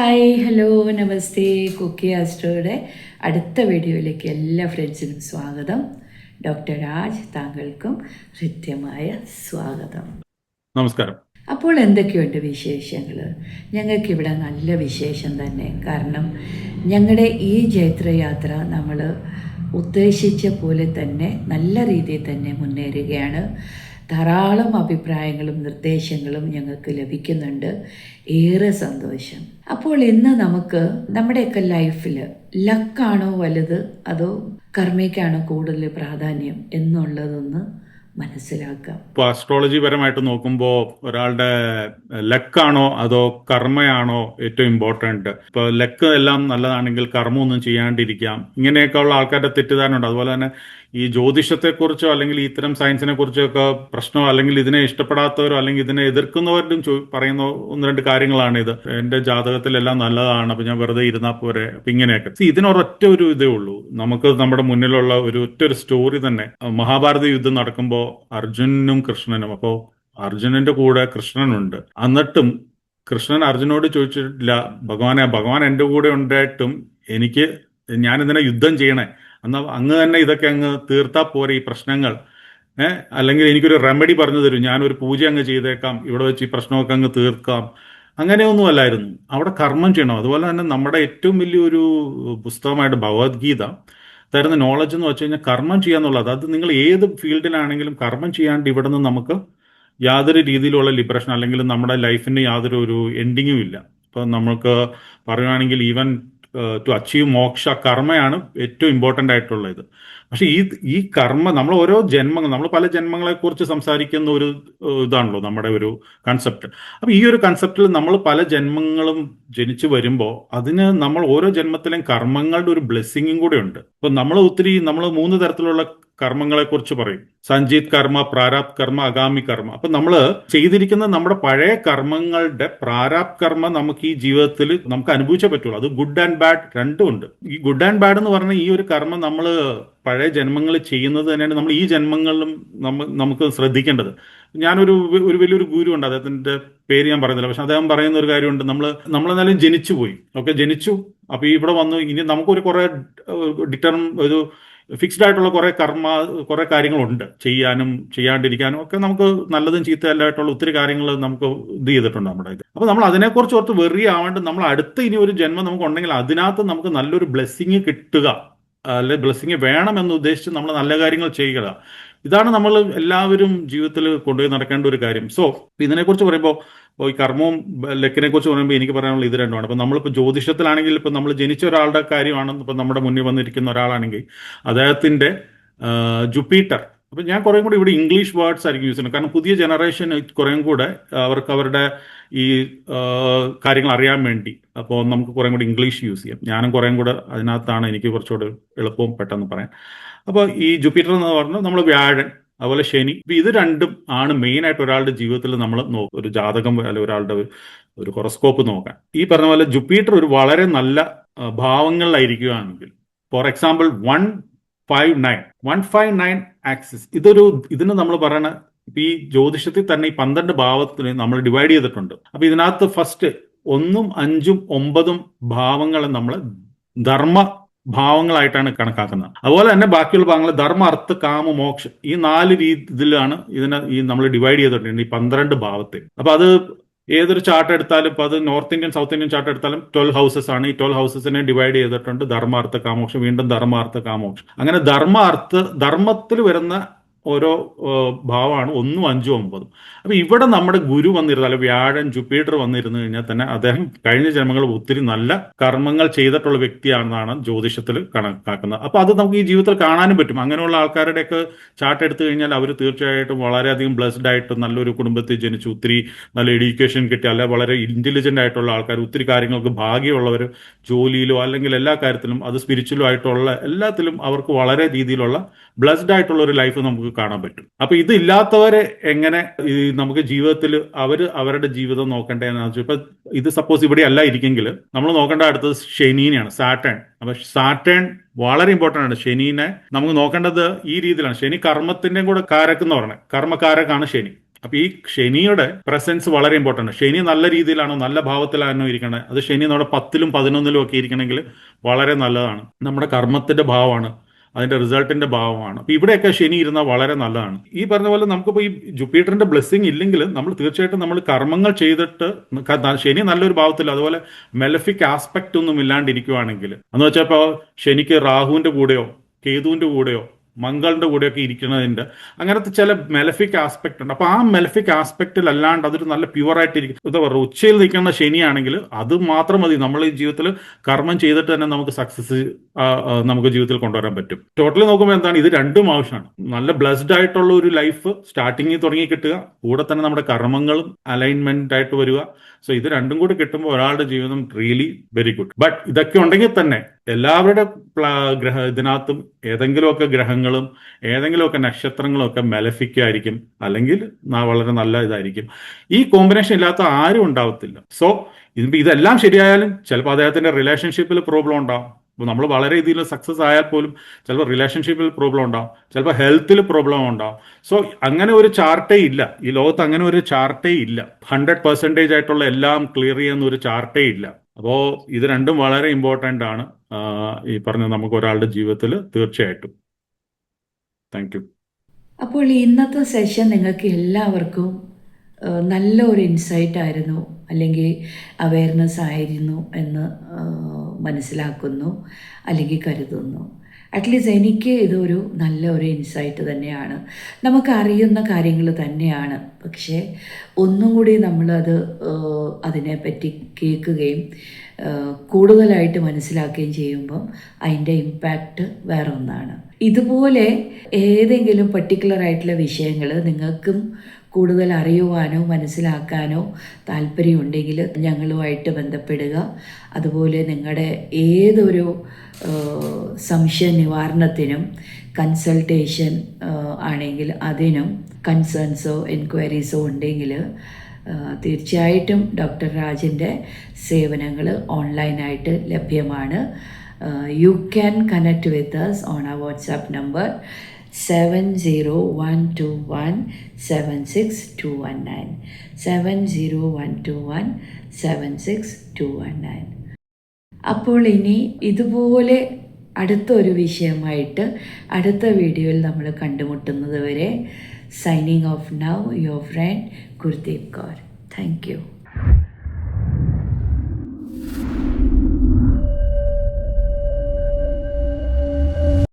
Hi hello നമസ്തേ. കുക്കി ആസ്ട്രോയുടെ അടുത്ത വീഡിയോയിലേക്ക് എല്ലാ ഫ്രണ്ട്സിനും സ്വാഗതം. ഡോക്ടർ രാജ്, താങ്കൾക്കും ഹൃദ്യമായ സ്വാഗതം. നമസ്കാരം. അപ്പോൾ എന്തൊക്കെയുണ്ട് വിശേഷങ്ങൾ? ഞങ്ങൾക്കിവിടെ നല്ല വിശേഷം തന്നെ. കാരണം ഞങ്ങളുടെ ഈ ജൈത്രയാത്ര നമ്മൾ ഉദ്ദേശിച്ച പോലെ തന്നെ നല്ല രീതിയിൽ തന്നെ മുന്നേറുകയാണ്. ധാരാളം അഭിപ്രായങ്ങളും നിർദ്ദേശങ്ങളും ഞങ്ങൾക്ക് ലഭിക്കുന്നുണ്ട്. ഏറെ സന്തോഷം. അപ്പോൾ ഇന്ന് നമുക്ക് നമ്മുടെയൊക്കെ ലൈഫിൽ ലക്കാണോ വലുത് അതോ കർമ്മയ്ക്കാണോ കൂടുതൽ പ്രാധാന്യം എന്നുള്ളതൊന്ന് മനസ്സിലാക്കാം. ഇപ്പോൾ അസ്ട്രോളജി പരമായിട്ട് നോക്കുമ്പോൾ ഒരാളുടെ ലക്കാണോ അതോ കർമ്മയാണോ ഏറ്റവും ഇമ്പോർട്ടൻറ്റ്? ഇപ്പോൾ ലക്ക് എല്ലാം നല്ലതാണെങ്കിൽ കർമ്മമൊന്നും ചെയ്യാണ്ടിരിക്കാം, ഇങ്ങനെയൊക്കെ ഉള്ള ആൾക്കാരുടെ തെറ്റിദ്ധാരണ ഉണ്ട്. അതുപോലെ തന്നെ ഈ ജ്യോതിഷത്തെക്കുറിച്ചോ അല്ലെങ്കിൽ ഇത്തരം സയൻസിനെ കുറിച്ചൊക്കെ പ്രശ്നമോ അല്ലെങ്കിൽ ഇതിനെ ഇഷ്ടപ്പെടാത്തവരോ അല്ലെങ്കിൽ ഇതിനെ എതിർക്കുന്നവരും പറയുന്ന ഒന്ന് രണ്ട് കാര്യങ്ങളാണ് ഇത്. എൻ്റെ ജാതകത്തിലെല്ലാം നല്ലതാണ്, അപ്പം ഞാൻ വെറുതെ ഇരുന്നാൽ പോരെ, അപ്പം ഇങ്ങനെയൊക്കെ. ഇതിനൊരൊറ്റ ഒരു ഇതേ ഉള്ളൂ. നമുക്ക് നമ്മുടെ മുന്നിലുള്ള ഒറ്റ സ്റ്റോറി തന്നെ. മഹാഭാരത യുദ്ധം നടക്കുമ്പോൾ അർജുനനും കൃഷ്ണനും, അപ്പോൾ അർജുനന്റെ കൂടെ കൃഷ്ണനുണ്ട്. എന്നിട്ടും കൃഷ്ണൻ അർജുനോട് ചോദിച്ചിട്ടില്ല, ഭഗവാൻ എൻ്റെ കൂടെ ഉണ്ടായിട്ടും ഞാൻ ഇതിനെ യുദ്ധം ചെയ്യണേ, എന്നാൽ അങ്ങ് തന്നെ ഇതൊക്കെ അങ്ങ് തീർത്താ പോരെ ഈ പ്രശ്നങ്ങൾ, അല്ലെങ്കിൽ എനിക്കൊരു റെമഡി പറഞ്ഞു തരും, ഞാനൊരു പൂജ അങ്ങ് ചെയ്തേക്കാം, ഇവിടെ വെച്ച് ഈ പ്രശ്നമൊക്കെ അങ്ങ് തീർക്കാം. അങ്ങനെയൊന്നും അല്ലായിരുന്നു. അവിടെ കർമ്മം ചെയ്യണം. അതുപോലെ തന്നെ നമ്മുടെ ഏറ്റവും വലിയൊരു പുസ്തകമായിട്ട് ഭഗവത്ഗീത തരുന്ന നോളജ് എന്ന് വെച്ച് കഴിഞ്ഞാൽ കർമ്മം ചെയ്യാന്നുള്ളത്. അത് നിങ്ങൾ ഏത് ഫീൽഡിലാണെങ്കിലും കർമ്മം ചെയ്യാണ്ട് ഇവിടെ നിന്ന് നമുക്ക് യാതൊരു രീതിയിലുള്ള ലിബറേഷൻ അല്ലെങ്കിൽ നമ്മുടെ ലൈഫിന് യാതൊരു ഒരു എൻഡിങ്ങും ഇല്ല. ഇപ്പം നമുക്ക് പറയുകയാണെങ്കിൽ ഈവൻ ടു അച്ചീവ് മോക്ഷ, കർമ്മയാണ് ഏറ്റവും ഇമ്പോർട്ടൻ്റ് ആയിട്ടുള്ള ഇത്. പക്ഷെ ഈ കർമ്മ നമ്മൾ ഓരോ ജന്മങ്ങൾ, നമ്മൾ പല ജന്മങ്ങളെ കുറിച്ച് സംസാരിക്കുന്ന ഒരു ഇതാണല്ലോ നമ്മുടെ ഒരു കൺസെപ്റ്റ്. അപ്പൊ ഈ ഒരു കൺസെപ്റ്റിൽ നമ്മൾ പല ജന്മങ്ങളും ജനിച്ചു വരുമ്പോൾ അതിന് നമ്മൾ ഓരോ ജന്മത്തിലെയും കർമ്മങ്ങളുടെ ഒരു ബ്ലെസ്സിങ്ങും കൂടെ ഉണ്ട്. അപ്പൊ നമ്മൾ 3 തരത്തിലുള്ള കർമ്മങ്ങളെ കുറിച്ച് പറയും. സഞ്ചിത് കർമ്മ, പ്രാരാബ്ധ കർമ്മ, അഗാമി കർമ്മ. അപ്പൊ നമ്മൾ ചെയ്തിരിക്കുന്ന നമ്മുടെ പഴയ കർമ്മങ്ങളുടെ പ്രാരാബ്ധ കർമ്മ നമുക്ക് ഈ ജീവിതത്തിൽ നമുക്ക് അനുഭവിച്ചേ പറ്റുള്ളൂ. അത് ഗുഡ് ആൻഡ് ബാഡ് രണ്ടും ഉണ്ട്. ഈ ഗുഡ് ആൻഡ് ബാഡ് എന്ന് പറഞ്ഞാൽ ഈ ഒരു കർമ്മം നമ്മൾ പഴയ ജന്മങ്ങളിൽ ചെയ്യുന്നത് തന്നെയാണ് നമ്മൾ ഈ ജന്മങ്ങളിലും നമുക്ക് ശ്രദ്ധിക്കേണ്ടത്. ഞാനൊരു വലിയൊരു ഗുരു ഉണ്ട്, അദ്ദേഹത്തിന്റെ പേര് ഞാൻ പറയുന്നില്ല. പക്ഷെ അദ്ദേഹം പറയുന്ന ഒരു കാര്യമുണ്ട്, നമ്മളെന്നാലും ജനിച്ചു പോയി, ജനിച്ചു. അപ്പൊ ഇവിടെ വന്നു, ഇനി നമുക്കൊരു കുറെ ഒരു ഫിക്സ്ഡ് ആയിട്ടുള്ള കുറെ കാര്യങ്ങളുണ്ട് ചെയ്യാനും ചെയ്യാണ്ടിരിക്കാനും ഒക്കെ. നമുക്ക് നല്ലതും ചീത്തയല്ലായിട്ടുള്ള ഒത്തിരി കാര്യങ്ങൾ നമുക്ക് ഇത് ചെയ്തിട്ടുണ്ട് നമ്മുടെ ഇത്. അപ്പൊ നമ്മൾ അതിനെക്കുറിച്ച് ഓർത്ത് വെറി ആവേണ്ട, നമ്മൾ അടുത്ത ഇനി ഒരു ജന്മം നമുക്ക് ഉണ്ടെങ്കിൽ അതിനകത്ത് നമുക്ക് നല്ലൊരു ബ്ലെസ്സിങ് കിട്ടുക, അല്ലെ ബ്ലെസ്സിങ് വേണമെന്ന് ഉദ്ദേശിച്ച് നമ്മൾ നല്ല കാര്യങ്ങൾ ചെയ്യുക. ഇതാണ് നമ്മൾ എല്ലാവരും ജീവിതത്തിൽ കൊണ്ടുപോയി നടക്കേണ്ട ഒരു കാര്യം. സോ ഇതിനെക്കുറിച്ച് പറയുമ്പോൾ ഈ കർമ്മവും ലക്കിനെ കുറിച്ച് പറയുമ്പോൾ എനിക്ക് പറയാനുള്ള ഇത് രണ്ടുമാണ്. ഇപ്പം നമ്മളിപ്പോൾ ജ്യോതിഷത്തിലാണെങ്കിൽ ഇപ്പം നമ്മൾ ജനിച്ച ഒരാളുടെ കാര്യമാണ് ഇപ്പം നമ്മുടെ മുന്നിൽ വന്നിരിക്കുന്ന ഒരാളാണെങ്കിൽ അദ്ദേഹത്തിന്റെ ജുപ്പിറ്റർ. അപ്പം ഞാൻ കുറേ കൂടി ഇവിടെ ഇംഗ്ലീഷ് വേർഡ്സ് ആയിരിക്കും യൂസ് ചെയ്യുന്നത്. കാരണം പുതിയ ജനറേഷൻ കുറേം കൂടെ അവർക്ക് അവരുടെ ഈ കാര്യങ്ങൾ അറിയാൻ വേണ്ടി അപ്പോൾ നമുക്ക് കുറേ കൂടി ഇംഗ്ലീഷ് യൂസ് ചെയ്യാം. ഞാനും കുറേ കൂടെ അതിനകത്താണ് എനിക്ക് കുറച്ചുകൂടെ എളുപ്പവും പെട്ടെന്ന് പറയാൻ. അപ്പോൾ ഈ ജുപ്പിറ്റർ എന്ന് പറഞ്ഞാൽ നമ്മൾ വ്യാഴൻ, അതുപോലെ ശനി. ഇത് രണ്ടും ആണ് മെയിൻ ആയിട്ട് ഒരാളുടെ ജീവിതത്തിൽ നമ്മൾ ഒരു ജാതകം അല്ലെങ്കിൽ ഒരാളുടെ ഒരു ഹൊറോസ്കോപ്പ് നോക്കാൻ. ഈ പറഞ്ഞ പോലെ ജുപ്പിറ്റർ ഒരു വളരെ നല്ല ഭാവങ്ങളിലായിരിക്കുകയാണെങ്കിൽ, ഫോർ എക്സാമ്പിൾ 159 ആക്സിസ്, ഇതിന് നമ്മൾ പറയണ ഈ ജ്യോതിഷത്തിൽ തന്നെ ഈ 12 ഭാവത്തിന് നമ്മൾ ഡിവൈഡ് ചെയ്തിട്ടുണ്ട്. അപ്പൊ ഇതിനകത്ത് ഫസ്റ്റ് 1, 5, 9 ഭാവങ്ങളെ നമ്മൾ ധർമ്മ ഭാവങ്ങളായിട്ടാണ് കണക്കാക്കുന്നത്. അതുപോലെ തന്നെ ബാക്കിയുള്ള ഭാഗങ്ങൾ ധർമ്മ, അർത്ഥ, കാമ, മോക്ഷ, ഈ 4 രീതിയിലാണ് നമ്മൾ ഡിവൈഡ് ചെയ്തിട്ടുണ്ട് ഈ 12 ഭാവത്തെ. അപ്പൊ അത് ഏതൊരു ചാർട്ട് എടുത്താലും ഇപ്പൊ അത് north Indian south Indian chart എടുത്താലും 12 ഹൗസസ് ആണ്. ഈ 12 ഹൗസസിനെ ഡിവൈഡ് ചെയ്തിട്ടുണ്ട് ധർമ്മ, അർത്ഥ, കാമോക്ഷം, വീണ്ടും ധർമ്മ, അർത്ഥ, കാമോക്ഷം. അങ്ങനെ ധർമ്മത്തിൽ വരുന്ന ഓരോ ഭാവമാണ് 1, 5, 9. അപ്പൊ ഇവിടെ നമ്മുടെ ഗുരു വന്നിരുന്നു, അല്ലെ വ്യാഴൻ ജുപ്പിറ്റർ വന്നിരുന്നു കഴിഞ്ഞാൽ തന്നെ അദ്ദേഹം കഴിഞ്ഞ ജന്മങ്ങളിൽ ഒത്തിരി നല്ല കർമ്മങ്ങൾ ചെയ്തിട്ടുള്ള വ്യക്തിയാണെന്നാണ് ജ്യോതിഷത്തിൽ കണക്കാക്കുന്നത്. അപ്പൊ അത് നമുക്ക് ഈ ജീവിതത്തിൽ കാണാനും പറ്റും. അങ്ങനെയുള്ള ആൾക്കാരുടെയൊക്കെ ചാർട്ട് എടുത്തു കഴിഞ്ഞാൽ അവർ തീർച്ചയായിട്ടും വളരെയധികം ബ്ലെസ്ഡ് ആയിട്ട് നല്ലൊരു കുടുംബത്തിൽ ജനിച്ചു, ഒത്തിരി നല്ല എഡ്യൂക്കേഷൻ കിട്ടി, അല്ലെ വളരെ ഇന്റലിജന്റ് ആയിട്ടുള്ള ആൾക്കാർ, ഒത്തിരി കാര്യങ്ങൾക്ക് ഭാഗ്യമുള്ളവർ, ജോലിയിലോ അല്ലെങ്കിൽ എല്ലാ കാര്യത്തിലും, അത് സ്പിരിച്വലും ആയിട്ടുള്ള എല്ലാത്തിലും അവർക്ക് വളരെ രീതിയിലുള്ള ബ്ലെസ്ഡ് ആയിട്ടുള്ള ഒരു ലൈഫ് നമുക്ക് കാണാൻ പറ്റും. അപ്പൊ ഇതില്ലാത്തവരെ എങ്ങനെ നമുക്ക് ജീവിതത്തിൽ അവരുടെ ജീവിതം നോക്കേണ്ടതെന്ന് വെച്ചാൽ, ഇപ്പൊ ഇത് സപ്പോസ് ഇവിടെ അല്ല ഇരിക്കെങ്കിൽ നമ്മൾ നോക്കേണ്ട അടുത്തത് ശനിനെയാണ്, സാറ്റേൺ. അപ്പൊ സാറ്റേൺ വളരെ ഇമ്പോർട്ടൻ്റ് ആണ്. ശനിനെ നമുക്ക് നോക്കേണ്ടത് ഈ രീതിയിലാണ്. ശനി കർമ്മത്തിന്റെയും കൂടെ കാരക് എന്ന് പറഞ്ഞത്, കർമ്മകാരകാണ് ശനി. അപ്പൊ ഈ ശനിയുടെ പ്രസൻസ് വളരെ ഇമ്പോർട്ടൻ്റ്. ശനി നല്ല രീതിയിലാണോ, നല്ല ഭാവത്തിലാണോ ഇരിക്കണത്, അത് ശനി നമ്മുടെ 10-ലും 11-ലും ഒക്കെ ഇരിക്കണമെങ്കിൽ വളരെ നല്ലതാണ്. നമ്മുടെ കർമ്മത്തിന്റെ ഭാവമാണ്, അതിന്റെ റിസൾട്ടിന്റെ ഭാവമാണ്. അപ്പൊ ഇവിടെയൊക്കെ ശനി ഇരുന്നാൽ വളരെ നല്ലതാണ്. ഈ പറഞ്ഞ പോലെ നമുക്കിപ്പോൾ ഈ ജുപ്പിറ്ററിന്റെ ബ്ലെസ്സിങ് ഇല്ലെങ്കിൽ നമ്മൾ തീർച്ചയായിട്ടും നമ്മൾ കർമ്മങ്ങൾ ചെയ്തിട്ട് ശനി നല്ലൊരു ഭാവത്തില്ല, അതുപോലെ മെലഫിക് ആസ്പെക്ട് ഒന്നും ഇല്ലാണ്ടിരിക്കുവാണെങ്കിൽ എന്ന് വെച്ചാൽ ഇപ്പോൾ ശനിക്ക് രാഹുവിന്റെ കൂടെയോ കേതുവിന്റെ കൂടെയോ മംഗളിന്റെ കൂടെയൊക്കെ ഇരിക്കുന്നതിന്റെ അങ്ങനത്തെ ചില മെലഫിക് ആസ്പെക്ട് ഉണ്ട്. അപ്പൊ ആ മെലഫിക് ആസ്പെക്റ്റിൽ അല്ലാണ്ട് അതൊരു നല്ല പ്യുവർ ആയിട്ടിരിക്കും. എന്താ പറയുക, ഉച്ചയിൽ നിൽക്കുന്ന ശനിയാണെങ്കിൽ അത് മാത്രം മതി. നമ്മൾ ഈ ജീവിതത്തിൽ കർമ്മം ചെയ്തിട്ട് തന്നെ നമുക്ക് സക്സസ് നമുക്ക് ജീവിതത്തിൽ കൊണ്ടുവരാൻ പറ്റും. ടോട്ടലി നോക്കുമ്പോൾ എന്താണ്, ഇത് രണ്ടും ആവശ്യമാണ്. നല്ല ബ്ലെസ്ഡ് ആയിട്ടുള്ള ഒരു ലൈഫ് സ്റ്റാർട്ടിങ്ങിൽ തുടങ്ങി കിട്ടുക, കൂടെ തന്നെ നമ്മുടെ കർമ്മങ്ങളും അലൈൻമെന്റ് ആയിട്ട് വരിക. സോ ഇത് രണ്ടും കൂടി കിട്ടുമ്പോൾ ഒരാളുടെ ജീവിതം റിയലി വെരി ഗുഡ്. ബട്ട് ഇതൊക്കെ ഉണ്ടെങ്കിൽ തന്നെ എല്ലാവരുടെ ഇതിനകത്തും ഏതെങ്കിലുമൊക്കെ ഗ്രഹങ്ങളും ഏതെങ്കിലുമൊക്കെ നക്ഷത്രങ്ങളും ഒക്കെ മെലഫിക്കായിരിക്കും, അല്ലെങ്കിൽ വളരെ നല്ല ഇതായിരിക്കും. ഈ കോമ്പിനേഷൻ ഇല്ലാത്ത ആരും ഉണ്ടാവത്തില്ല. സോ ഇതെല്ലാം ശരിയായാലും ചിലപ്പോൾ അദ്ദേഹത്തിന്റെ റിലേഷൻഷിപ്പിൽ പ്രോബ്ലം ഉണ്ടാവും. അപ്പോൾ നമ്മൾ വളരെ രീതിയിൽ സക്സസ് ആയാൽ പോലും ചിലപ്പോൾ റിലേഷൻഷിപ്പിൽ പ്രോബ്ലം ഉണ്ടാവും, ചിലപ്പോൾ ഹെൽത്തിൽ പ്രോബ്ലം ഉണ്ടാവും. സോ അങ്ങനെ ഒരു ചാർട്ടേ ഇല്ല ഈ ലോകത്ത്, അങ്ങനെ ഒരു ചാർട്ടേ ഇല്ല. 100% ആയിട്ടുള്ള എല്ലാം ക്ലിയർ ചെയ്യുന്ന ഒരു ചാർട്ടേ ഇല്ല. അപ്പോൾ ഇത് രണ്ടും വളരെ ഇമ്പോർട്ടൻ്റ് ആണ് ഈ പറഞ്ഞ നമുക്ക് ഒരാളുടെ ജീവിതത്തിൽ തീർച്ചയായിട്ടും. Thank you. അപ്പോൾ ഇന്നത്തെ സെഷൻ നിങ്ങൾക്ക് എല്ലാവർക്കും നല്ല ഒരു ഇൻസൈറ്റ് ആയിരുന്നു, അല്ലെങ്കിൽ അവെയർനെസ് ആയിരുന്നു എന്ന് മനസ്സിലാക്കുന്നു, അല്ലെങ്കിൽ കരുതുന്നു. അറ്റ്ലീസ്റ്റ് എനിക്ക് ഇതൊരു നല്ല ഒരു ഇൻസൈറ്റ് തന്നെയാണ്. നമുക്കറിയുന്ന കാര്യങ്ങൾ തന്നെയാണ്, പക്ഷേ ഒന്നും കൂടി നമ്മളത് അതിനെപ്പറ്റി കേൾക്കുകയും കൂടുതലായിട്ട് മനസ്സിലാക്കുകയും ചെയ്യുമ്പം അതിൻ്റെ ഇമ്പാക്റ്റ് വേറെ ഒന്നാണ്. ഇതുപോലെ ഏതെങ്കിലും പർട്ടിക്കുലർ ആയിട്ടുള്ള വിഷയങ്ങൾ നിങ്ങൾക്കും കൂടുതൽ അറിയുവാനോ മനസ്സിലാക്കാനോ താല്പര്യമുണ്ടെങ്കിൽ ഞങ്ങളുമായിട്ട് ബന്ധപ്പെടുക. അതുപോലെ നിങ്ങളുടെ ഏതൊരു സംശയ നിവാരണത്തിനും കൺസൾട്ടേഷൻ ആണെങ്കിൽ അതിനും കൺസേൺസോ എൻക്വയറീസോ ഉണ്ടെങ്കിൽ തീർച്ചയായിട്ടും ഡോക്ടർ രാജിൻ്റെ സേവനങ്ങൾ ഓൺലൈനായിട്ട് ലഭ്യമാണ്. You can connect with us on our WhatsApp number 7012176219 7012176219. അപ്പോൾ ഇനി ഇതുപോലെ അടുത്തൊരു വിഷയമായിട്ട് അടുത്ത വീഡിയോയിൽ നമ്മൾ കണ്ടുമുട്ടുന്നത് വരെ signing off now your friend Gurudev Kaur. Thank you.